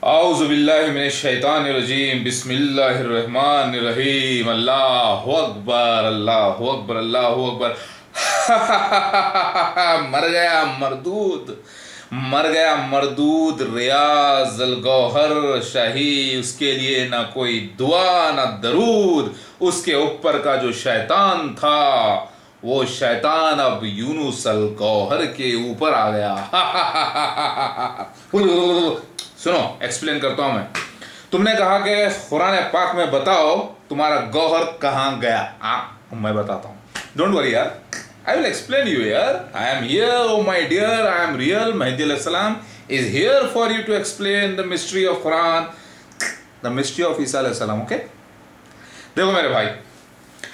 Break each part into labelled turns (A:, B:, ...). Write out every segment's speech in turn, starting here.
A: औज़ुबिल्लाहि मिनश्शैतानिर्रजीम बिस्मिल्लाहिर्रहमानिर्रहीम। अल्लाहु अकबर अल्लाहु अकबर अल्लाहु अकबर। मर गया मरदूद रियाज अल गौहर शाही। उसके लिए ना कोई दुआ ना दरूद। उसके ऊपर का जो शैतान था वो शैतान अब यूनुस अल गौहर के ऊपर आ गया। सुनो, एक्सप्लेन करता हूं मैं। तुमने कहा कि कुरान पाक में बताओ तुम्हारा गौहर कहां गया। मैं बताता हूं, डोंट वरी यार, आई विल एक्सप्लेन यू यार। I am here O my dear, I am real. Mehdi अलैहि सलाम is here for you to explain the mystery of Quran, the mystery of Isa अलैहि सलाम। ओके, देखो मेरे भाई,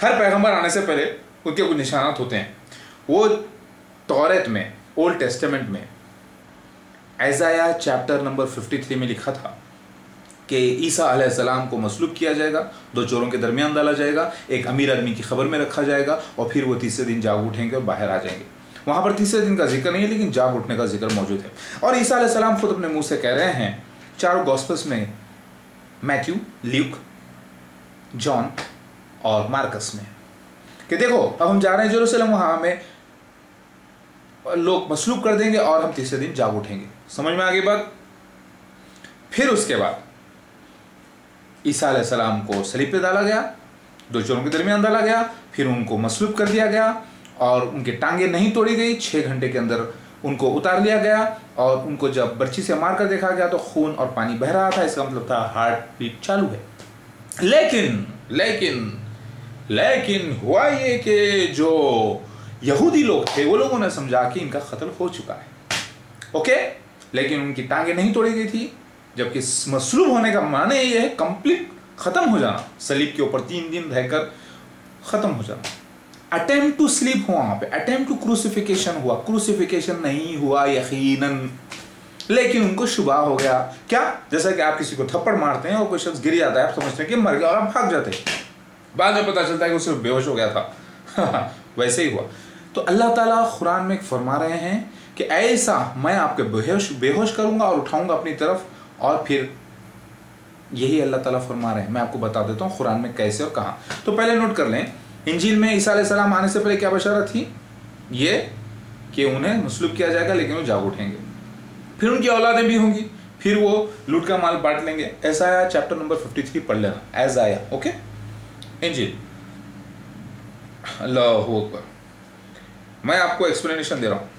A: हर पैगंबर आने से पहले उनके कुछ निशानात होते हैं। वो तौरात में, ओल्ड टेस्टामेंट में ऐसाया चैप्टर नंबर 53 में लिखा था कि ईसा अलैहिस्सलाम को मसलूब किया जाएगा, दो चोरों के दरमियान डाला जाएगा, एक अमीर आदमी की खबर में रखा जाएगा और फिर वो तीसरे दिन जाग उठेंगे और बाहर आ जाएंगे। वहाँ पर तीसरे दिन का जिक्र नहीं है, लेकिन जाग उठने का जिक्र मौजूद है। और ईसा अलैहिस्सलाम खुद अपने मुंह से कह रहे हैं चारों गॉस्पेल्स में, मैथ्यू, ल्यूक, जॉन और मार्कस में, कि देखो अब हम जा रहे हैं जेरूसलम, वहाँ हमें लोग मसलूब कर देंगे और हम तीसरे दिन जाग उठेंगे। समझ में आ गई बात। फिर उसके बाद ईसा अलैहिस्सलाम को सलीब पे डाला गया, दो चोरों के दरमियान डाला गया, फिर उनको मसलूब कर दिया गया और उनकी टांगें नहीं तोड़ी गई। 6 घंटे के अंदर उनको उतार लिया गया और उनको जब बर्छी से मार कर देखा गया तो खून और पानी बह रहा था। इसका मतलब था हार्ट बीट चालू है। लेकिन लेकिन लेकिन हुआ ये कि जो यहूदी लोग थे वो लोगों ने समझा कि इनका कत्ल हो चुका है। ओके, लेकिन उनकी टांगें नहीं तोड़ी गई थी, जबकि मसलूब होने का माने ये है कंप्लीट खत्म हो जाना, सलीब के ऊपर 3 दिन रहकर खत्म हो जाना। अटेम्प्ट टू स्लीप हुआ वहां पे, अटेम्प्ट टू क्रूसिफिकेशन हुआ, क्रूसिफिकेशन नहीं हुआ यकीनन, लेकिन उनको शुबा हो गया। क्या? जैसा कि आप किसी को थप्पड़ मारते हैं और कोई शख्स गिर जाता है, आप समझते हैं कि मर गया और आप भाग जाते हैं, बाद में पता चलता है कि वो सिर्फ बेहोश हो गया था। वैसे ही हुआ। तो अल्लाह ताला कुरान में फरमा रहे हैं कि ऐसा मैं आपके बेहोश करूंगा और उठाऊंगा अपनी तरफ, और फिर यही अल्लाह ताला फरमा रहे हैं। मैं आपको बता देता हूँ कुरान में कैसे और कहाँ। तो पहले नोट कर लें, इंजील में ईसा अलैहिस्सलाम आने से पहले क्या बशारत थी? ये कि उन्हें मसलूब किया जाएगा लेकिन वो जाग उठेंगे, फिर उनकी औलादें भी होंगी, फिर वो लूट का माल बांट लेंगे। ऐसाया चैप्टर नंबर 53 पढ़ लेना, ऐसाया। ओके, इंजील। अल्लाहू अकबर। मैं आपको एक्सप्लेनेशन दे रहा हूँ।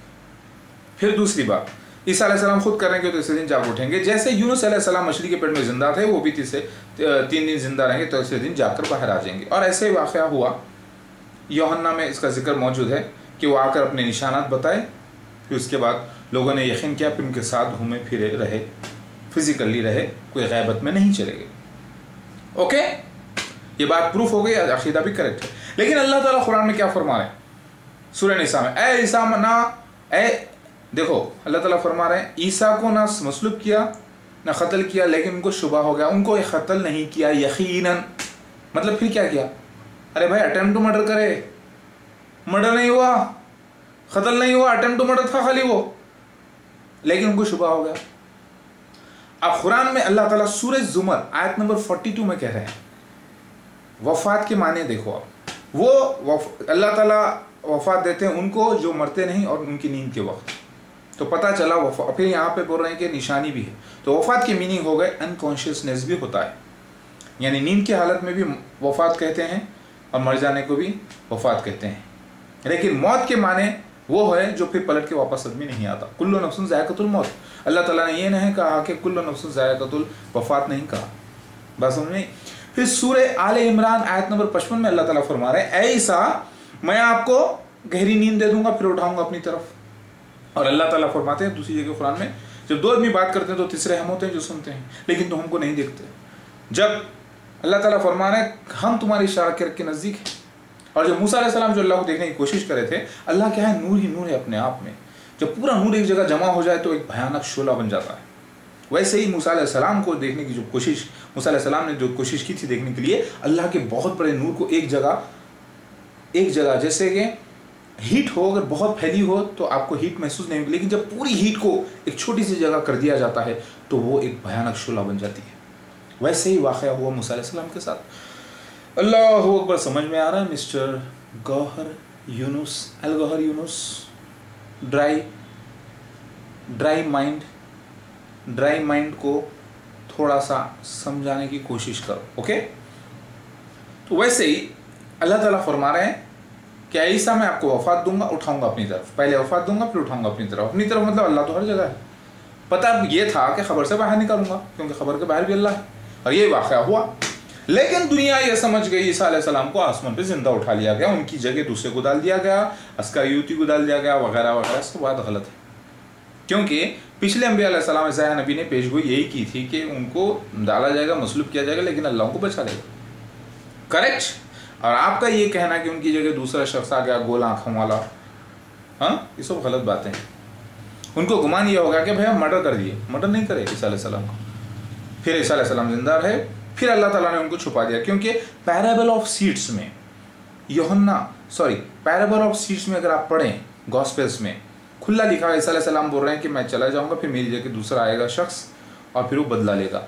A: फिर दूसरी बात, ईसा अलैहिस्सलाम खुद कर रहे हैं कि तीसरे दिन जाग उठेंगे। जैसे यूनुस अलैहिस्सलाम मछली के पेट में जिंदा थे, वो भी 3 दिन जिंदा रहेंगे, तो तीसरे दिन जाकर बाहर आ जाएंगे। और ऐसे ही वाक़या हुआ। यूहन्ना में इसका जिक्र मौजूद है कि वो आकर अपने निशानात बताए, फिर उसके बाद लोगों ने यकीन किया, फिर उनके साथ घूमे फिरे रहे, फिजिकली रहे, कोई गैबत में नहीं चले गए। ओके, ये बात प्रूफ हो गई, अकीदा भी करेक्ट है। लेकिन अल्लाह ताला कुरान में क्या फरमा रहे हैं? सूरह निसा में, ए ईसा ना, ए देखो अल्लाह ताला फरमा रहे हैं ईसा को ना मसलूब किया ना कत्ल किया, लेकिन उनको शुबा हो गया, उनको कत्ल नहीं किया यकीनन। मतलब फिर क्या किया? अरे भाई, अटेम्प्ट टू मर्डर करे, मर्डर नहीं हुआ, कत्ल नहीं हुआ, अटेम्प्ट टू मर्डर था खाली वो, लेकिन उनको शुबा हो गया। अब कुरान में अल्लाह ताला सूरह जुमर आयत नंबर 42 में कह रहे हैं, वफात के माने देखो आप, वो अल्लाह ताला वफात देते हैं उनको जो मरते नहीं और उनकी नींद के वक्त। तो पता चला वफा, फिर यहाँ पे बोल रहे हैं कि निशानी भी है। तो वफात की मीनिंग हो गए अनकॉन्शियसनेस भी होता है, यानी नींद की हालत में भी वफात कहते हैं और मर जाने को भी वफात कहते हैं। लेकिन मौत के माने वो है जो फिर पलट के वापस आदमी नहीं आता। कुल्लु नफ्सुन ज़ायक़तुल मौत। अल्लाह ताला ने ये नहीं कहा कि कुल्लु नफ्सुन ज़ायक़तुल वफात, नहीं कहा। बस समझ। फिर सूरह आले इमरान आयत नंबर 55 में अल्लाह ताला फरमा रहे हैं, ऐसा मैं आपको गहरी नींद दे दूंगा फिर उठाऊंगा अपनी तरफ। और अल्लाह ताला फरमाते हैं दूसरी जगह कुरान में, जब 2 आदमी बात करते हैं तो तीसरे हम होते हैं जो सुनते हैं, लेकिन तुम हमको नहीं देखते। जब अल्लाह ताला फरमा रहे हैं हम तुम्हारी इशारा के नज़दीक हैं। और जब मूसा अलैहिस्सलाम जो अल्लाह को देखने की कोशिश कर रहे थे, अल्लाह क्या है, नूर ही नूर है अपने आप में। जब पूरा नूर एक जगह जमा हो जाए तो एक भयानक शोला बन जाता है। वैसे ही मूसा अलैहिस्सलाम को देखने की जो कोशिश, मूसा अलैहिस्सलाम ने जो कोशिश की थी देखने के लिए अल्लाह के बहुत बड़े नूर को एक जगह, जैसे कि हीट हो, अगर बहुत फैली हो तो आपको हीट महसूस नहीं होगी, लेकिन जब पूरी हीट को एक छोटी सी जगह कर दिया जाता है तो वो एक भयानक शोला बन जाती है। वैसे ही वाक़या हुआ मूसा अलैहिस्सलाम के साथ। अल्लाह अकबर। समझ में आ रहा है mister Gauhar Yunus, Al Gauhar Yunus? Dry mind को थोड़ा सा समझाने की कोशिश करो, ओके? तो वैसे ही अल्लाह ताला फरमा रहे हैं कि ईसा मैं आपको वफात दूंगा, उठाऊंगा अपनी तरफ। पहले वफात दूंगा फिर उठाऊंगा अपनी तरफ। अपनी तरफ मतलब अल्लाह तो हर जगह है। पता ये था कि खबर से बाहर निकालूंगा, क्योंकि खबर के बाहर भी अल्लाह है, और ये वाक़या हुआ। लेकिन दुनिया ये समझ गई ईसा अलैहिस्सलाम को आसमान पे जिंदा उठा लिया गया, उनकी जगह दूसरे को डाल दिया गया, अस्कर यूती को डाल दिया गया, वगैरह वगैरह। सब बात गलत है, क्योंकि पिछले अंबिया अलैहिस्सलाम ईसा नबी ने पेशगोई यही की थी कि उनको डाला जाएगा, मसलूब किया जाएगा, लेकिन अल्लाह उनको बचा लेगा। करेक्ट? और आपका ये कहना कि उनकी जगह दूसरा शख्स आ गया गोल आंखों वाला, हाँ, ये सब गलत बातें हैं। उनको गुमान ये होगा कि भैया मर्डर कर दिए, मर्डर नहीं करे ईसा अलैहिस्सलाम को। फिर ईसा अलैहिस्सलाम जिंदा रहे, फिर अल्लाह ताला ने उनको छुपा दिया, क्योंकि पैराबल ऑफ सीड्स में पैराबल ऑफ सीड्स में अगर आप पढ़ें गॉस्पेल्स में खुला लिखा है, ईसा अलैहिस्सलाम बोल रहे हैं कि मैं चला जाऊंगा, फिर मेरी जगह दूसरा आएगा शख्स और फिर वो बदला लेगा,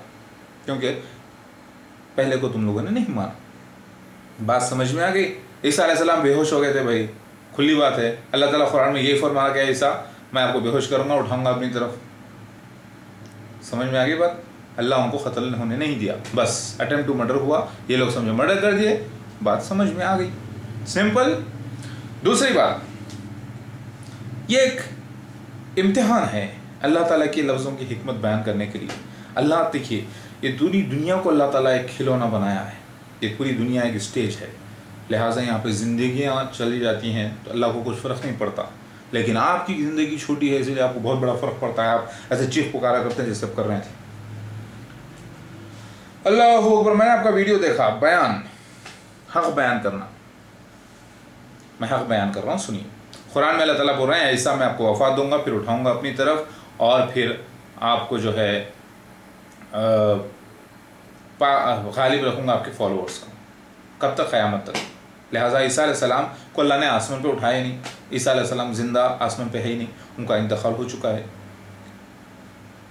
A: क्योंकि पहले को तुम लोगों ने नहीं माना। बात समझ में आ गई? ईसा अलैहिस्सलाम बेहोश हो गए थे भाई, खुली बात है। अल्लाह ताला कुरान में ये फरमा गया, ईसा मैं आपको बेहोश करूंगा, उठाऊंगा अपनी तरफ। समझ में आ गई बात? अल्लाह उनको कत्ल होने नहीं दिया, बस अटेम्प्ट टू मर्डर हुआ, ये लोग समझो मर्डर कर दिए। बात समझ में आ गई? सिंपल। दूसरी बात, ये एक इम्तिहान है अल्लाह ताला के लफ्ज़ों की हिकमत बयान करने के लिए। अल्लाह, देखिए, ये दुनिया को अल्लाह ताला एक खिलौना बनाया है, ये पूरी दुनिया एक स्टेज है, लिहाजा यहाँ पे ज़िंदगियाँ चली जाती हैं तो अल्लाह को कुछ फ़र्क नहीं पड़ता। लेकिन आपकी ज़िंदगी छोटी है, इसलिए आपको बहुत बड़ा फ़र्क पड़ता है। आप ऐसे चीख पुकारा करते हैं जैसे कर रहे थे। अल्लाह अकबर। मैंने आपका वीडियो देखा, बयान, हक़ बयान करना, मैं हक़ बयान कर रहा हूँ, सुनिए। कुरान में अल्लाह ताला बोल रहे हैं, ऐसा मैं आपको वफ़ात दूंगा, फिर उठाऊंगा अपनी तरफ, और फिर आपको जो है गालिब रखूँगा आपके फॉलोअर्स को। कब तक? क़यामत तक। लिहाजा ईसा अलैहिस्सलाम को अल्लाह ने आसमान पे उठाया नहीं, ईसा अलैहिस्सलाम जिंदा आसमान पे है ही नहीं, उनका इंतकाल हो चुका है।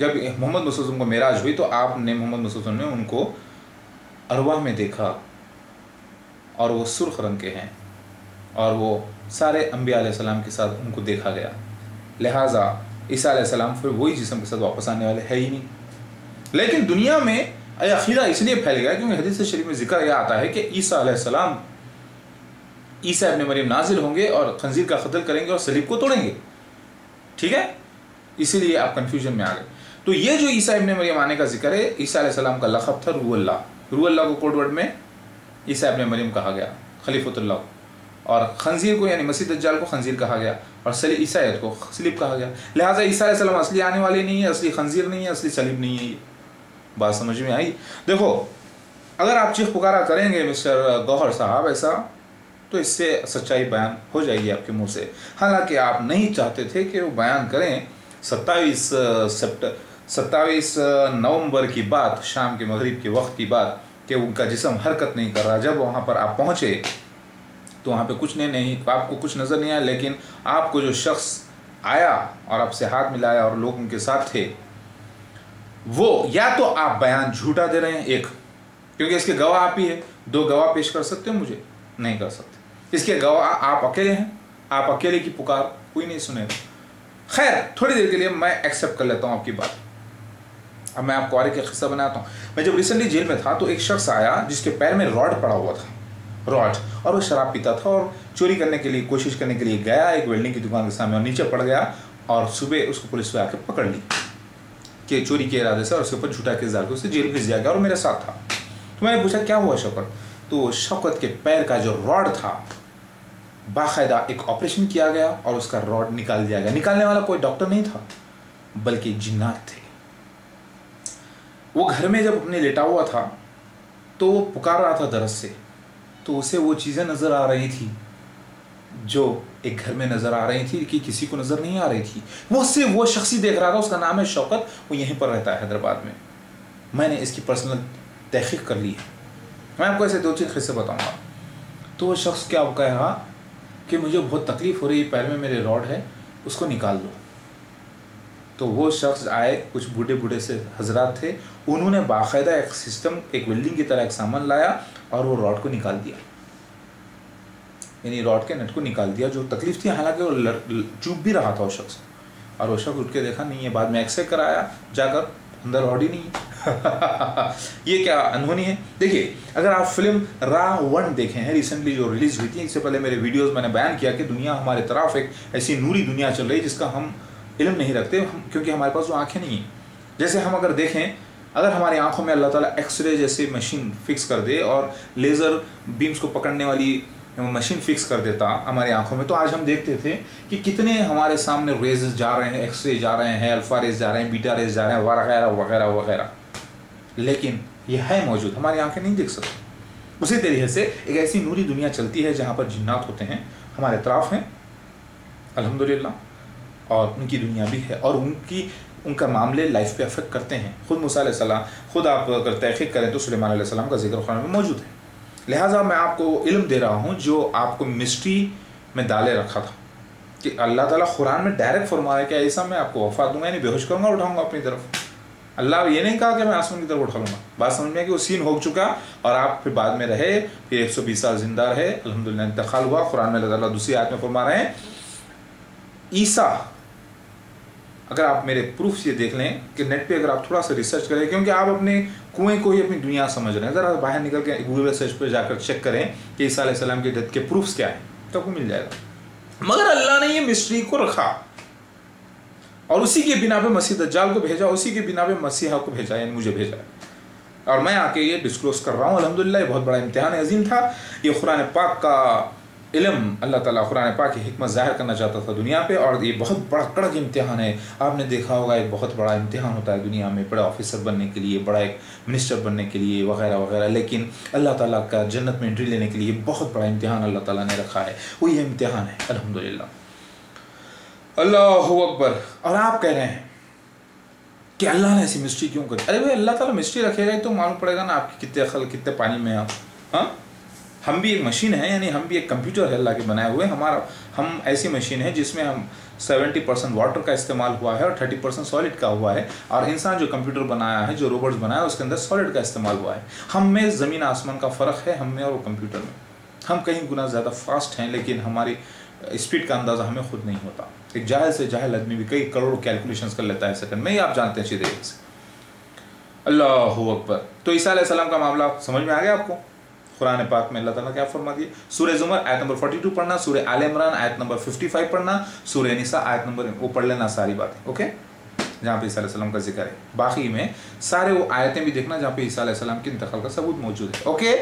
A: जब मोहम्मद मुसल्लम को मेराज हुई तो आपने मोहम्मद मुसल्लम ने उनको अरवाह में देखा, और वो सुर्ख रंग के हैं, और वो सारे अंबिया अलैहिस्सलाम के साथ उनको देखा गया। लिहाजा ईसा अलैहिस्सलाम फिर वही जिस्म के साथ वापस आने वाले है ही नहीं। लेकिन दुनिया में अक़ीदा इसलिए फैल गया क्योंकि हदीस शरीफ में जिक्र यह आता है कि ईसा अलैहिस्सलाम, ईसा इब्न मरियम नाजिल होंगे और खंजीर का कत्ल करेंगे और सलीब को तोड़ेंगे। ठीक है, इसीलिए आप कंफ्यूजन में आ गए। तो ये जो ईसा इब्न मरियम आने का जिक्र है, ईसा अलैहिस्सलाम का लक़ब था रूहुल्लाह को कोड वर्ड में ईसा इब्न मरियम कहा गया, खलीफतुल्लाह, और खंजीर को यानी मसीह दज्जाल को खंजीर कहा गया, और ईसाइत को सलीब कहा गया। लिहाजा ईसा अलैहिस्सलाम असली आने वाले नहीं है, असली खंजीर नहीं है, असली सलीब नहीं है। ये बात समझ में आई? देखो, अगर आप चीख पुकारा करेंगे मिस्टर गौहर साहब ऐसा, तो इससे सच्चाई बयान हो जाएगी आपके मुंह से। हालांकि आप नहीं चाहते थे कि वो बयान करें। 27 नवंबर की बात, शाम के मगरिब के वक्त की बात, कि उनका जिस्म हरकत नहीं कर रहा। जब वहाँ पर आप पहुँचे तो वहाँ पे कुछ नहीं, आपको कुछ नज़र नहीं आया, लेकिन आपको जो शख्स आया और आपसे हाथ मिलाया और लोग उनके साथ थे, वो या तो आप बयान झूठा दे रहे हैं, एक, क्योंकि इसके गवाह आप ही है। 2 गवाह पेश कर सकते हो? मुझे नहीं कर सकते। इसके गवाह आप अकेले हैं, आप अकेले की पुकार कोई नहीं सुनेगा। खैर, थोड़ी देर के लिए मैं एक्सेप्ट कर लेता हूँ आपकी बात। अब मैं आपको और एक किस्सा बनाता हूँ। मैं जब रिसेंटली जेल में था तो एक शख्स आया जिसके पैर में रॉड पड़ा हुआ था, रॉड, और वो शराब पीता था और चोरी करने के लिए कोशिश करने के लिए गया एक वेल्डिंग की दुकान के सामने, और नीचे पड़ गया, और सुबह उसको पुलिस ने आके पकड़ ली कि चोरी के इरादे से, और उसके ऊपर झूठा केस डाल के उसे जेल भेज दिया गया, और मेरे साथ था। तो मैंने पूछा क्या हुआ शौकत? तो शौकत के पैर का जो रॉड था, बाकायदा एक ऑपरेशन किया गया और उसका रॉड निकाल दिया गया। निकालने वाला कोई डॉक्टर नहीं था, बल्कि जिन्नात थे। वो घर में जब अपने लेटा हुआ था तो वो पुकार रहा था दर्द से, तो उसे वो चीज़ें नज़र आ रही थी जो एक घर में नज़र आ रही थी कि किसी को नज़र नहीं आ रही थी। वो सिर्फ वो शख्स ही देख रहा था। उसका नाम है शौकत, वो यहीं पर रहता है हैदराबाद में। मैंने इसकी पर्सनल तहकीक कर ली है, मैं आपको ऐसे 2-3 किस्से बताऊंगा। तो वो शख्स क्या कहेगा कि मुझे बहुत तकलीफ़ हो रही है, पैर में मेरे रॉड है, उसको निकाल दो। तो वो शख्स आए, कुछ बूढ़े बूढ़े से हजरात थे, उन्होंने बाकायदा एक सिस्टम, एक वेल्डिंग की तरह एक सामान लाया और वो रॉड को निकाल दिया, यानी रॉड के नट को निकाल दिया। जो तकलीफ थी, हालांकि वो चुप भी रहा था वो शख्स, और वो शख्स उठ के देखा नहीं है। बाद में एक्सरे कराया जाकर, अंदर रॉड ही नहीं है। ये क्या अनहोनी है। देखिए, अगर आप फिल्म रा 1 देखें हैं, रिसेंटली जो रिलीज हुई थी, इससे पहले मेरे वीडियोस मैंने बयान किया कि दुनिया हमारे तरफ एक ऐसी नूरी दुनिया चल रही है जिसका हम इल्म नहीं रखते, क्योंकि हमारे पास वो आंखें नहीं हैं। जैसे हम अगर देखें, अगर हमारी आंखों में अल्लाह ताला एक्सरे जैसे मशीन फिक्स कर दे और लेज़र बीम्स को पकड़ने वाली मशीन फिक्स कर देता हमारी आंखों में, तो आज हम देखते थे कि कितने हमारे सामने रेजेस जा रहे हैं, एक्सरे जा रहे हैं, अल्फा रेज जा रहे हैं, बीटा रेज जा रहे हैं, वगैरह वगैरह वगैरह। लेकिन यह है मौजूद, हमारी आंखें नहीं देख सकती। उसी तरीके से एक ऐसी नूरी दुनिया चलती है जहाँ पर जिन्नात होते हैं, हमारे तरफ हैं अल्हम्दुलिल्लाह, और उनकी दुनिया भी है, और उनका मामले लाइफ पे अफेक्ट करते हैं। खुद मूसा अलैहिस्सलाम, खुद आप अगर तहक़ीक़ करें तो सुलेमान अलैहिस्सलाम का जिक्र कुरान में मौजूद है। लिहाजा मैं आपको इल्म दे रहा हूँ जो आपको मिस्ट्री में डाले रखा था, कि अल्लाह ताला कुरान में डायरेक्ट फरमा है कि ऐसा मैं आपको वफा दूंगा, यानी बेहोश करूँगा, उठाऊँगा अपनी तरफ। अल्लाह ये नहीं कहा कि मैं आसमान की तरफ उठा लूँगा। बात समझ में है कि वो सीन हो चुका, और आप फिर बाद में रहे, फिर 120 साल जिंदा रहे, अल्हम्दुलिल्लाह इंतकाल हुआ। कुरान में अल्लाह ताला दूसरी आयत में फरमा रहे हैं, ईसा, अगर आप मेरे प्रूफ ये देख लें कि नेट पे अगर आप थोड़ा सा रिसर्च करें, क्योंकि आप अपने कुएं को ही अपनी दुनिया समझ रहे हैं, ज़रा बाहर निकल के गूगल सर्च पर जाकर चेक करें कि ईसा अलैहिस्सलाम के डेथ के प्रूफ्स क्या हैं, तो आपको मिल जाएगा। मगर अल्लाह ने ये मिस्ट्री को रखा, और उसी के बिना पे मसीह दज्जाल को भेजा, उसी के बिना पे मसीहा को भेजा, यानी मुझे भेजा, और मैं आके ये डिस्क्लोज कर रहा हूँ। अल्हम्दुलिल्लाह, ये बहुत बड़ा इम्तिहान अजीम था। ये कुरान पाक का इल्म, अल्लाह ताला कुरान पाक की हिकमत ज़ाहिर करना चाहता था दुनिया पे, और ये बहुत बड़ा कड़क इम्तिहान है। आपने देखा होगा, एक बहुत बड़ा इम्तिहान होता है दुनिया में, बड़ा ऑफिसर बनने के लिए, बड़ा एक मिनिस्टर बनने के लिए, वगैरह वगैरह। लेकिन अल्लाह ताला का जन्नत में एंट्री लेने के लिए बहुत बड़ा इम्तिहान अल्लाह ताला ने रखा है, वो ये इम्तिहान है। अल्हम्दुलिल्लाह, अल्लाहु अकबर। और आप कह रहे हैं कि अल्लाह ने ऐसी मिस्ट्री क्यों करी? अरे भाई, अल्लाह ताला मिस्ट्री रखेगा तो मालूम पड़ेगा ना आपकी कितने अकल, कितने पानी में आप। हाँ, हम भी एक मशीन है, यानी हम भी एक कंप्यूटर है अल्लाह के बनाए हुए। हम ऐसी मशीन है जिसमें हम 70% वाटर का इस्तेमाल हुआ है और 30% सॉलिड का हुआ है। और इंसान जो कंप्यूटर बनाया है, जो रोबोट्स बनाया है, उसके अंदर सॉलिड का इस्तेमाल हुआ है। हम में ज़मीन आसमान का फ़र्क है, हम में और वो कंप्यूटर में। हम कहीं गुना ज़्यादा फास्ट हैं, लेकिन हमारी स्पीड का अंदाज़ा हमें खुद नहीं होता। एक जाहिल से जाहिल आदमी भी कई करोड़ों कैलकुलेशंस कर लेता है सेकंड में, ये आप जानते हैं अच्छी तरीके से। अल्लाहु अकबर। तो ईसा अलैहिस्सलाम का मामला समझ में आ गया आपको? कुरान पाक में अल्लाह ताला क्या फरमा दिए? सूरह ज़ुमर आयत नंबर 42 पढ़ना, सूरह आल इमरान आयत नंबर 55 पढ़ना, सूरह निसा आयत नंबर, वो पढ़ लेना सारी बातें, ओके, जहाँ पे ईसा अलैहिस्सलाम का जिक्र है। बाकी में सारे वो आयतें भी देखना जहाँ पे ईसा अलैहिस्सलाम के इंतकाल का सबूत मौजूद है, ओके।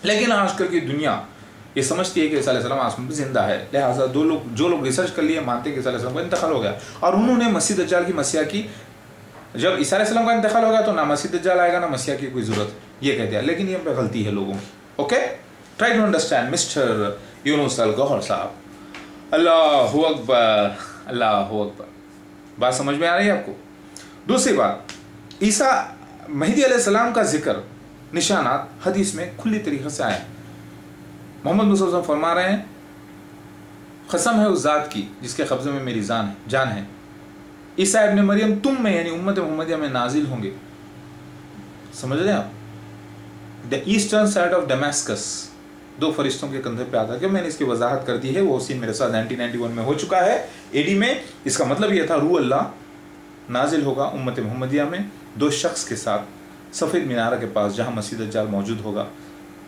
A: लेकिन आजकल की दुनिया ये समझती है कि ईसा अलैहिस्सलाम आसमान पर जिंदा है, लिहाजा जो लोग रिसर्च कर लिए मानते हैं कि ईसा अलैहिस्सलाम का इंतकाल हो गया, और उन्होंने मसीह दज्जाल की मसीहा की, जब ईसा अलैहिस्सलाम का इंतकाल हो गया तो ना मसीह दज्जाल आएगा ना मसीहा की कोई ज़रूरत है, ये कह दिया। लेकिन ये पे गलती है लोगों की, okay. Try to understand mister Younus Al Gohar sahab. अल्लाहु अकबर, अल्लाहु अकबर। बात समझ में आ रही है आपको? दूसरी बात, ईसा महदी अलैहिस्सलाम का जिक्र, निशानात हदीस में खुली तरीके से आया। मोहम्मद मुसल्लम फरमा रहे हैं, कसम है उस ज़ात की जिसके कब्ज़े में मेरी जान है, ईसा इब्न मरियम तुम में, यानी उम्मत मोहम्मदिया में नाजिल होंगे। समझ रहे हैं आप? The eastern side of Damascus, 2 फरिश्तों के कंधे पे आता है। क्यों? मैंने इसकी वजाहत कर दी है, वो सीन मेरे साथ 1991 में हो चुका है, एडी में। इसका मतलब ये था, रूह अल्लाह नाजिल होगा उम्मत मोहम्मदिया में 2 शख्स के साथ, सफ़ेद मीनार के पास जहाँ मसीह दज्जाल मौजूद होगा।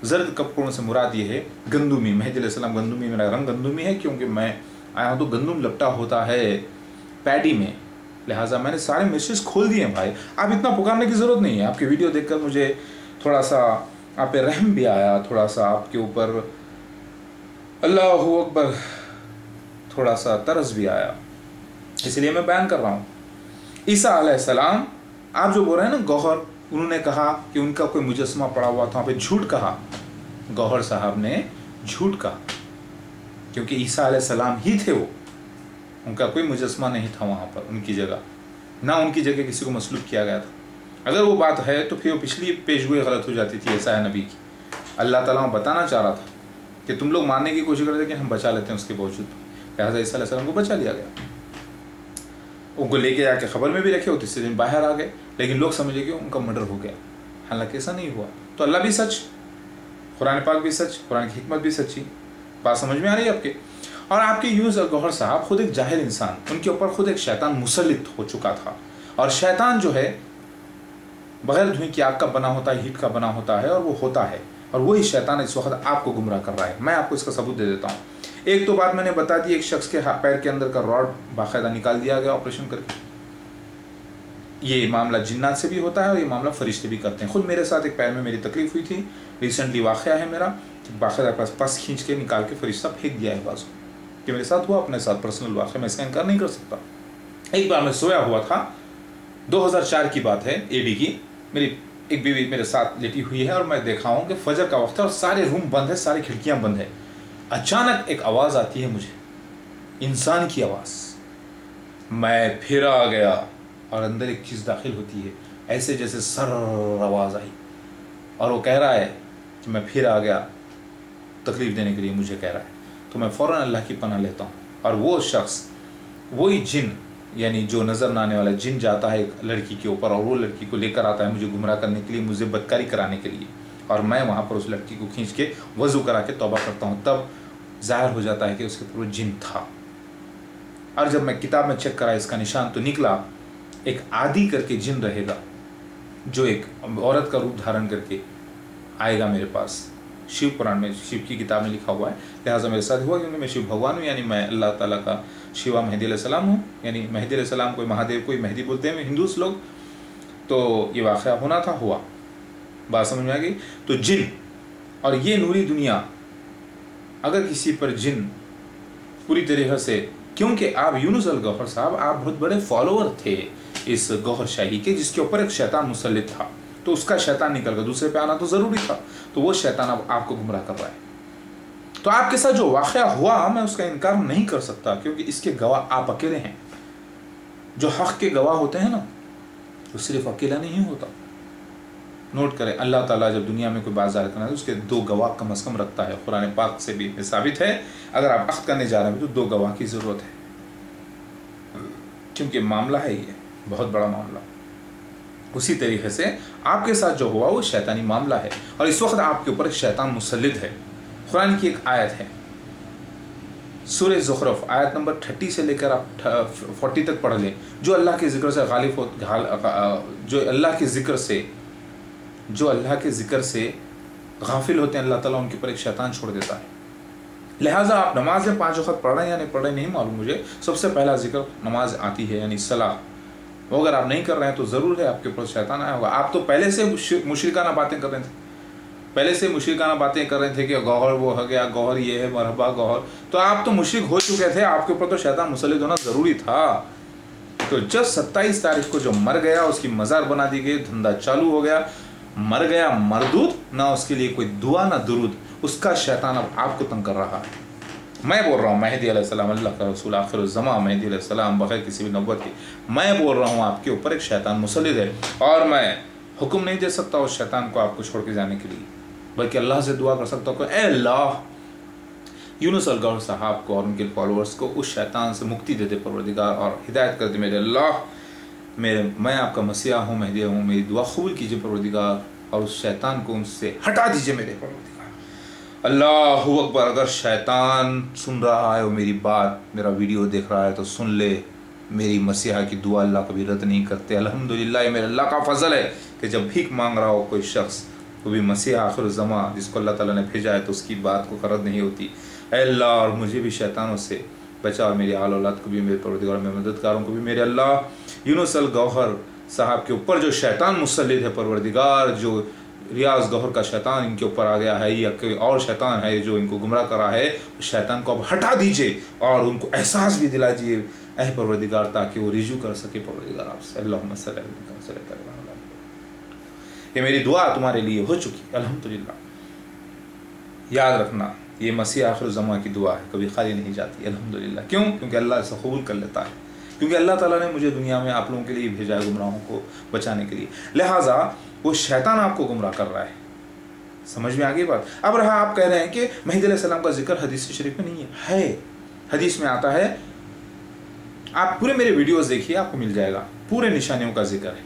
A: जर्द कपड़ों से मुराद ये है गंदुमी, महदी अलैहिस्सलाम गंदुमी, मेरा रंग गंदुमी है क्योंकि मैं आया हूँ तो गंदुम लपटा होता है पैडी में, लिहाजा मैंने सारे मैसेज खोल दिए हैं। भाई, आप इतना पुकारने की ज़रूरत नहीं है। आपकी वीडियो देखकर मुझे थोड़ा सा आप पे रहम भी आया, थोड़ा सा आपके ऊपर अल्लाहु अकबर थोड़ा सा तरस भी आया, इसलिए मैं बयान कर रहा हूँ। ईसा अलैहिस्सलाम, आप जो बोल रहे हैं ना गौहर, उन्होंने कहा कि उनका कोई मुजस्समा पड़ा हुआ था, वहाँ पे झूठ कहा, गौहर साहब ने झूठ कहा, क्योंकि ईसा अलैहिस्सलाम ही थे वो, उनका कोई मुजस्समा नहीं था वहाँ पर उनकी जगह, ना उनकी जगह किसी को मसलूब किया गया था। अगर वो बात है तो फिर वो पिछली पेशगोई गलत हो जाती थी ईसा नबी की। अल्लाह ताला बताना चाह रहा था कि तुम लोग मारने की कोशिश करते कि हम बचा लेते हैं उसके बावजूद, लिहाजा ईसा अलैहिस्सलाम को बचा लिया गया। उनको लेके जाके खबर में भी रखे, वो तीसरे दिन बाहर आ गए, लेकिन लोग समझे कि उनका मर्डर हो गया, हालांकि ऐसा नहीं हुआ। तो अल्लाह भी सच, कुरान पाक भी सच, कुरान की हिकमत भी सच्ची। बात समझ में आ रही है आपके? और आपके यूनुस अल-गौहर साहब खुद एक जाहिल इंसान, उनके ऊपर खुद एक शैतान मुसल्लित हो चुका था, और शैतान जो है बगैर धुएं की आग का बना होता है, हीट का बना होता है, और वो होता है, और वही शैतान इस वक्त आपको गुमराह कर रहा है। मैं आपको इसका सबूत दे देता हूँ। एक तो बात मैंने बता दी, एक शख्स के पैर के अंदर का रॉड बाकायदा निकाल दिया गया ऑपरेशन करके। ये मामला जिन्नात से भी होता है और ये मामला फरिश्ते भी करते हैं। खुद मेरे साथ एक पैर में मेरी तकलीफ हुई थी, रिसेंटली वाक़या है मेरा, बाकायदा पस खींच के निकाल के फरिश्ता फेंक दिया है बाजू, कि मेरे साथ हुआ, अपने साथ पर्सनल वाक़या, मैं इसका इनकार नहीं कर सकता। एक बार मैं सोया हुआ था, 2004 की बात है, AD की, मेरी एक बीवी मेरे साथ लेटी हुई है और मैं देखा हूँ कि फजर का वक्त है और सारे रूम बंद है, सारी खिड़कियाँ बंद है। अचानक एक आवाज़ आती है मुझे, इंसान की आवाज़। मैं फिर आ गया और अंदर एक चीज़ दाखिल होती है, ऐसे जैसे सर आवाज़ आई, और वो कह रहा है कि मैं फिर आ गया, तकलीफ़ देने के लिए मुझे कह रहा है। तो मैं फ़ौरन अल्लाह की पनाह लेता हूँ, और वो शख्स, वही जिन, यानी जो नज़र न आने वाला जिन जाता है एक लड़की के ऊपर, और वो लड़की को लेकर आता है मुझे गुमराह करने के लिए, मुझे बदकारी कराने के लिए, और मैं वहाँ पर उस लड़की को खींच के वज़ू करा के तौबा करता हूँ। तब ज़ाहिर हो जाता है कि उसके ऊपर वो जिन था। और जब मैं किताब में चेक करा इसका निशान, तो निकला एक आदि करके जिन रहेगा, जो एक औरत का रूप धारण करके आएगा मेरे पास। शिव पुराण में, शिव की किताब में लिखा हुआ है, लिहाजा मेरे साथ हुआ, क्योंकि मैं शिव भगवान हूँ, यानी मैं अल्लाह ताला का शिवा मेहदी अलैहिस्सलाम हूँ, यानी मेहदी अलैहिस्सलाम को महादेव को मेहदी बोलते हैं हिंदूस लोग। तो ये वाक़या होना था, हुआ। बात समझ में आ गई? तो जिन और ये नूरी दुनिया, अगर किसी पर जिन पूरी तरीक़े से, क्योंकि आप यूनुस अल-गौहर साहब, आप बहुत बड़े फॉलोअर थे इस गौहर शाही के, जिसके ऊपर एक शैतान मुसल्लित था, तो उसका शैतान निकल कर दूसरे पे आना तो ज़रूरी था, तो वो शैतान अब आपको गुमराह कर रहा है। तो आपके साथ जो वाक़या हुआ, मैं उसका इनकार नहीं कर सकता, क्योंकि इसके गवाह आप अकेले हैं। जो हक़ के गवाह होते हैं ना, वो सिर्फ अकेला नहीं होता। नोट करें, अल्लाह ताला जब दुनिया में कोई बात ज़ाहिर करना है तो उसके 2 गवाह कम अज़ कम रखता है। कुरान पाक से भी साबित है, अगर आप अख्त करने जा रहे हैं तो 2 गवाह की ज़रूरत है, क्योंकि मामला है ये बहुत बड़ा मामला। उसी तरीके से आपके साथ जो हुआ वो शैतानी मामला है, और इस वक्त आपके ऊपर एक शैतान मुसल्लित है। कुरान की एक आयत है, सूरह ज़ुख़रुफ़, आयत नंबर 30 से लेकर आप 40 तक पढ़ लें। जो अल्लाह के ज़िक्र से गालिब हो, जो अल्लाह के ज़िक्र से गाफिल होते हैं, अल्लाह ताला उनके ऊपर एक शैतान छोड़ देता है। लिहाजा आप नमाज में 5 वक्त पढ़ रहे हैं या नहीं पढ़ रहे नहीं मालूम मुझे, सबसे पहला जिक्र नमाज आती है, यानी सलाह। वो अगर आप नहीं कर रहे हैं तो ज़रूर है आपके ऊपर शैतान आया होगा। आप तो पहले से मुशरिकाना बातें कर रहे थे, कि गौहर वो हो गया, गौहर ये है, मरहबा गौहर, तो आप तो मुशरिक हो चुके थे, आपके ऊपर तो शैतान मुसल्लित होना ज़रूरी था। तो जब 27 तारीख को जो मर गया, उसकी मज़ार बना दी गई, धंधा चालू हो गया, मर गया मरदूद, ना उसके लिए कोई दुआ ना दुरूद, उसका शैतान अब आपको तंग कर रहा है। मैं बोल रहा हूँ मेहदी अलैहिस्सलाम, अल्लाह का रसूल, आखिरुज़्ज़मा मेहदी अलैहिस्सलाम, बग़ैर किसी भी नबूवत के, मैं बोल रहा हूँ आपके ऊपर एक शैतान मुसल्लित है, और मैं हुक्म नहीं दे सकता उस शैतान को आपको छोड़ के जाने के लिए, बल्कि अल्लाह से दुआ कर सकता हूँ, ए अल्लाह, यूनुस अल-गौहर साहब को और उनके फॉलोअर्स को उस शैतान से मुक्ति दे दे परवरदिगार, और हिदायत कर दे मेरे अल्लाह। मैं आपका मसीहा हूँ, मेहदी हूँ, मेरी दुआ कबूल कीजिए परवरदिगार, और उस शैतान को उनसे हटा दीजिए मेरे परवरदिगार। अल्लाहु अकबर। अगर शैतान सुन रहा है वो मेरी बात, मेरा वीडियो देख रहा है तो सुन ले, मेरी मसीहा की दुआ अल्लाह कभी रद्द नहीं करते। अल्हम्दुलिल्लाह, मेरे अल्लाह का फजल है कि जब भीख मांग रहा हो कोई शख्स, वो भी मसीहा आखिरुज़्ज़मा जिसको अल्लाह ताला ने भेजा है, तो उसकी बात को रद्द नहीं होती। अल्लाह, और मुझे भी शैतानों से बचा, और मेरी आल औलाद को भी मेरे परवरदिगार, मेरे मददगारों को भी मेरे अल्लाह। यूनुस अल-गौहर साहब के ऊपर जो शैतान मुसल्लित है परवरदिगार, जो रियाज गौहर का शैतान इनके ऊपर आ गया है, या कोई और शैतान है जो इनको गुमराह करा है, उस शैतान को अब हटा दीजिए और उनको एहसास भी दिला दीजिए ऐ परवरदिगार, ताकि वो रिजू कर सके परवरदिगार आपसे। अल्लाहुम्मा सल्ली अलैहि वसल्लम। ये मेरी दुआ तुम्हारे लिए हो चुकी, अल्हम्दुलिल्लाह। याद रखना, ये मसीह आखिरुज़्ज़मा की दुआ है, कभी खाली नहीं जाती, अल्हम्दुलिल्लाह। क्यों? क्योंकि अल्लाह इसे कबूल कर लेता है, क्योंकि अल्लाह ताला ने मुझे दुनिया में आप लोगों के लिए भेजा है, गुमराहों को बचाने के लिए। लिहाजा वो शैतान आपको गुमराह कर रहा है, समझ में आ गई बात। अब रहा आप कह रहे हैं कि महदी अलैहिस्सलाम का जिक्र हदीस शरीफ में नहीं है, हदीस में आता है। आप पूरे मेरे वीडियोस देखिए, आपको मिल जाएगा, पूरे निशानियों का जिक्र है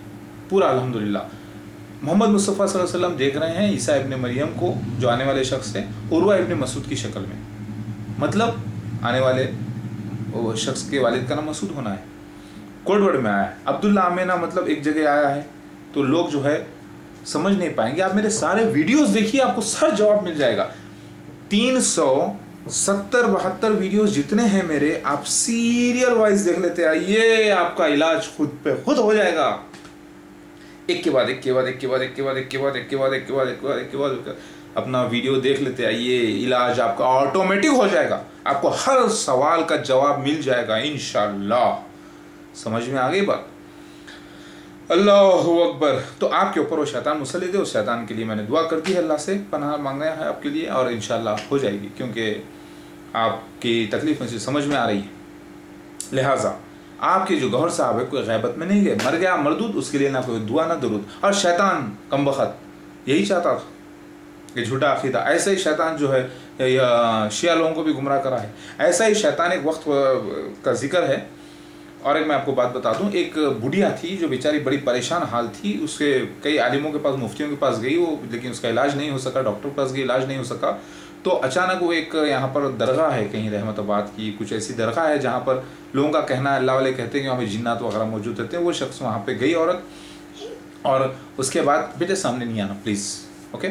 A: पूरा। अल्हम्दुलिल्लाह मोहम्मद मुस्तफ़ा सल्लल्लाहु अलैहि वसल्लम देख रहे हैं ईसा इब्न मरियम को, जो आने वाले शख्स है, उर्वा इब्न मसूद की शक्ल में। मतलब आने वाले वो शख्स के वालिद का नाम मसूद होना है, कोडवर्ड में आया है। अब्दुल्ला आमेना मतलब एक जगह आया है, तो लोग जो है समझ नहीं पाएंगे। आप मेरे सारे वीडियोस देखिए, आपको सर जवाब मिल जाएगा। 370-72 वीडियोस जितने हैं मेरे, आप सीरियल वाइज देख लेते आइए, आपका इलाज खुद पे खुद हो जाएगा। एक के बाद एक के बाद एक के बाद एक के बाद एक के बाद एक के बाद एक के बाद एक के बाद एक के बाद अपना वीडियो देख लेते आइए, इलाज आपका ऑटोमेटिक हो जाएगा। आपको हर सवाल का जवाब मिल जाएगा इंशाअल्लाह। समझ में आ गई बात? अल्लाहु अकबर। तो आपके ऊपर वो शैतान मुसल्लित है, उस शैतान के लिए मैंने दुआ कर दी है, अल्लाह से पनाह मांगा है आपके लिए, और इंशाअल्लाह हो जाएगी, क्योंकि आपकी तकलीफ मुझे समझ में आ रही है। लिहाजा आपके जो गौहर साहब है, कोई गैबत में नहीं गए, मर गया मरदूद, उसके लिए ना कोई दुआ ना दरूद। और शैतान कमबख्त यही चाहता था कि झूठा अकीदा, ऐसा ही शैतान जो है शिया लोगों को भी गुमराह करा है। ऐसा ही शैतान एक वक्त का जिक्र है। और एक मैं आपको बात बता दूं, एक बुढ़िया थी जो बेचारी बड़ी परेशान हाल थी, उसके कई आलिमों के पास, मुफ्तियों के पास गई वो, लेकिन उसका इलाज नहीं हो सका, डॉक्टर के पास गई, इलाज नहीं हो सका। तो अचानक वो एक यहाँ पर दरगाह है कहीं रहमताबाद की, कुछ ऐसी दरगाह है जहाँ पर लोगों का कहना है, अल्लाह वाले कहते हैं कि वहाँ पे जिन्नात वगैरह मौजूद रहते हैं। वो शख्स वहाँ पे गई औरत, और उसके बाद बेटे सामने नहीं आना प्लीज़, ओके।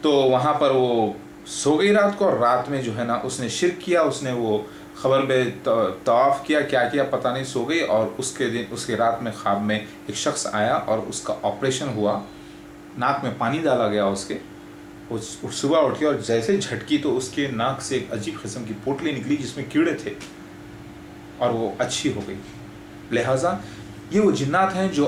A: तो वहाँ पर वो सो गई रात को, और रात में जो है ना उसने शिरक किया, उसने वो खबर में तवाफ़ किया, क्या किया पता नहीं, सो गई। और उसके दिन, उसके रात में ख्वाब में एक शख्स आया और उसका ऑपरेशन हुआ, नाक में पानी डाला गया उसके। सुबह उठी और जैसे झटकी तो उसके नाक से एक अजीब किस्म की पोटली निकली जिसमें कीड़े थे, और वो अच्छी हो गई। लिहाजा ये वो जिन्नात हैं जो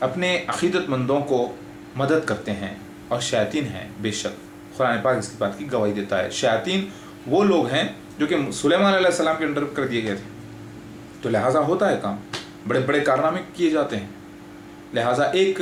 A: अपने अक़ीदतमंदों को मदद करते हैं, और शैतान हैं बेशक, कुरान पाक इसकी बात की गवाही देता है। शैतान वो लोग हैं जो कि सुलेमान अलैहिस्सलाम के अंडर कर दिए गए थे, तो लिहाजा होता है काम, बड़े बड़े कारनामे किए जाते हैं। लिहाजा एक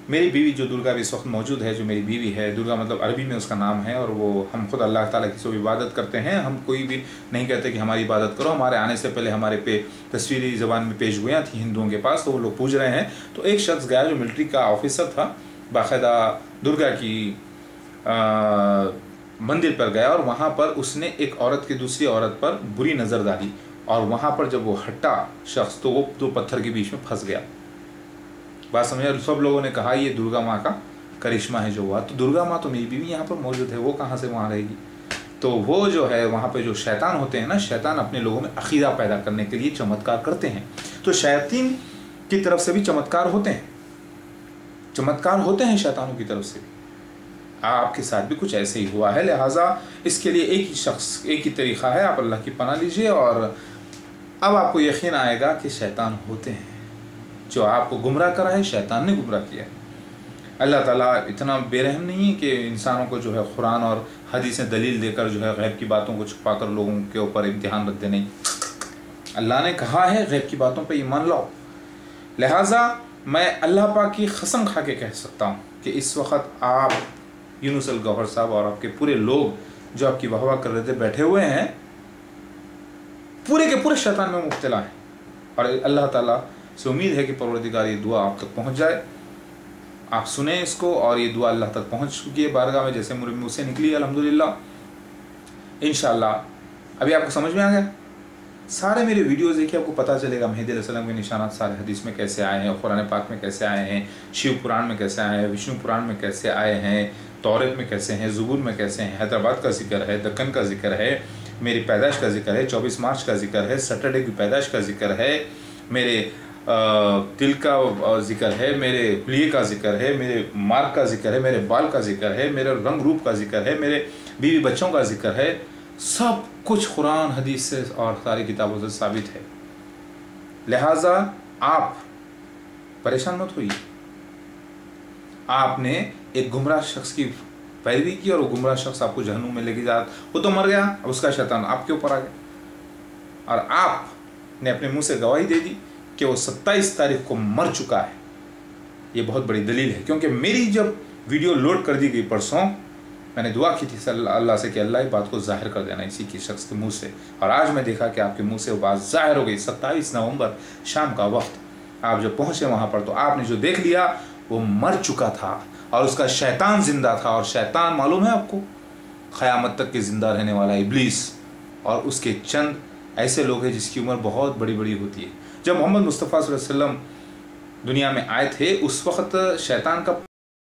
A: मेरी बीवी जो दुर्गा भी इस वक्त मौजूद है, जो मेरी बीवी है, दुर्गा मतलब अरबी में उसका नाम है, और वो हम खुद अल्लाह ताला की सब इबादत करते हैं। हम कोई भी नहीं कहते कि हमारी इबादत करो, हमारे आने से पहले हमारे पे तस्वीरी ज़बान में पेश गोयाँ थी हिंदुओं के पास, तो वो लोग पूज रहे हैं। तो एक शख्स गया जो मिलिट्री का ऑफिसर था, बाकायदा दुर्गा की मंदिर पर गया, और वहाँ पर उसने एक औरत की दूसरी औरत पर बुरी नज़र डाली, और वहाँ पर जब वो हटा शख्स तो वो दो पत्थर के बीच में फंस गया। बात समझे? सब लोगों ने कहा ये दुर्गा माँ का करिश्मा है जो हुआ। तो दुर्गा माँ तो मेरी बीवी यहाँ पर मौजूद है, वो कहाँ से वहाँ रहेगी? तो वो जो है वहाँ पे जो शैतान होते हैं ना, शैतान अपने लोगों में अकीदा पैदा करने के लिए चमत्कार करते हैं। तो शैतान की तरफ से भी चमत्कार होते हैं, चमत्कार होते हैं शैतानों की तरफ से भी। आपके साथ भी कुछ ऐसे ही हुआ है। लिहाजा इसके लिए एक ही शख्स, एक ही तरीक़ा है, आप अल्लाह की पनाह लीजिए, और अब आपको यकीन आएगा कि शैतान होते हैं। जो आपको गुमराह करा है, शैतान ने गुमराह किया। अल्लाह ताला इतना बेरहम नहीं है कि इंसानों को जो है कुरान और हदीसें दलील देकर जो है गैब की बातों को छुपा कर लोगों के ऊपर इम्तिहान रख दे। नहीं, अल्लाह ने कहा है गैब की बातों पर ईमान लाओ। लिहाजा मैं अल्लाह पाक की कसम खा के कह सकता हूँ कि इस वक्त आप यूनुस अल गौहर साहब और आपके पूरे लोग जो आपकी वाह कर रहे थे बैठे हुए हैं, पूरे के पूरे शैतान में मुब्तला हैं। और अल्लाह ताला से उम्मीद है कि परवरदिगार ये दुआ आप तक पहुंच जाए, आप सुने इसको, और ये दुआ अल्लाह तक पहुंच चुकी है बारगाह में, जैसे मुझे मुझसे निकली अल्हम्दुलिल्लाह। इंशाअल्लाह अभी आपको समझ में आ गया। सारे मेरे वीडियोस देखिए, आपको पता चलेगा महदी अलैहिस्सलाम के निशानात सारे हदीस में कैसे आए हैं, कुरान पाक में कैसे आए हैं, शिव पुराण में कैसे आए हैं, विष्णु पुराण में कैसे आए हैं, तौरात में कैसे हैं, ज़बूर में कैसे हैं, हैदराबाद का जिक्र है, दक्कन का जिक्र है, मेरी पैदाइश का जिक्र है, 24 मार्च का जिक्र है, सैटरडे की पैदाइश का जिक्र है, मेरे दिल का जिक्र है, मेरे हुलिये का जिक्र है, मेरे मार्ग का जिक्र है, मेरे बाल का जिक्र है, मेरे रंग रूप का जिक्र है, मेरे बीवी बच्चों का जिक्र है। सब कुछ कुरान हदीस से और सारी किताबों से साबित है। लिहाजा आप परेशान मत होइए। आपने एक गुमराह शख्स की पैरवी की, और वो गुमराह शख्स आपको जहन्नुम में लेके जा, वो तो मर गया, अब उसका शैतान आपके ऊपर आ गया, और आपने अपने मुंह से गवाही दे दी कि वो 27 तारीख को मर चुका है। ये बहुत बड़ी दलील है, क्योंकि मेरी जब वीडियो लोड कर दी गई परसों। मैंने दुआ की थी अल्लाह से कि अल्लाह इस बात को जाहिर कर देना इसी की शख्स के मुंह से, और आज मैं देखा कि आपके मुंह से वो बात जाहिर हो गई। 27 नवंबर शाम का वक्त, आप जब पहुँचे वहाँ पर तो आपने जो देख लिया वो मर चुका था और उसका शैतान जिंदा था। और शैतान मालूम है आपको, क़यामत तक के ज़िंदा रहने वाला इब्लीस, और उसके चंद ऐसे लोग हैं जिसकी उम्र बहुत बड़ी बड़ी होती है। जब मोहम्मद मुस्तफ़ा सल्लल्लाहु अलैहि वसल्लम दुनिया में आए थे उस वक्त शैतान का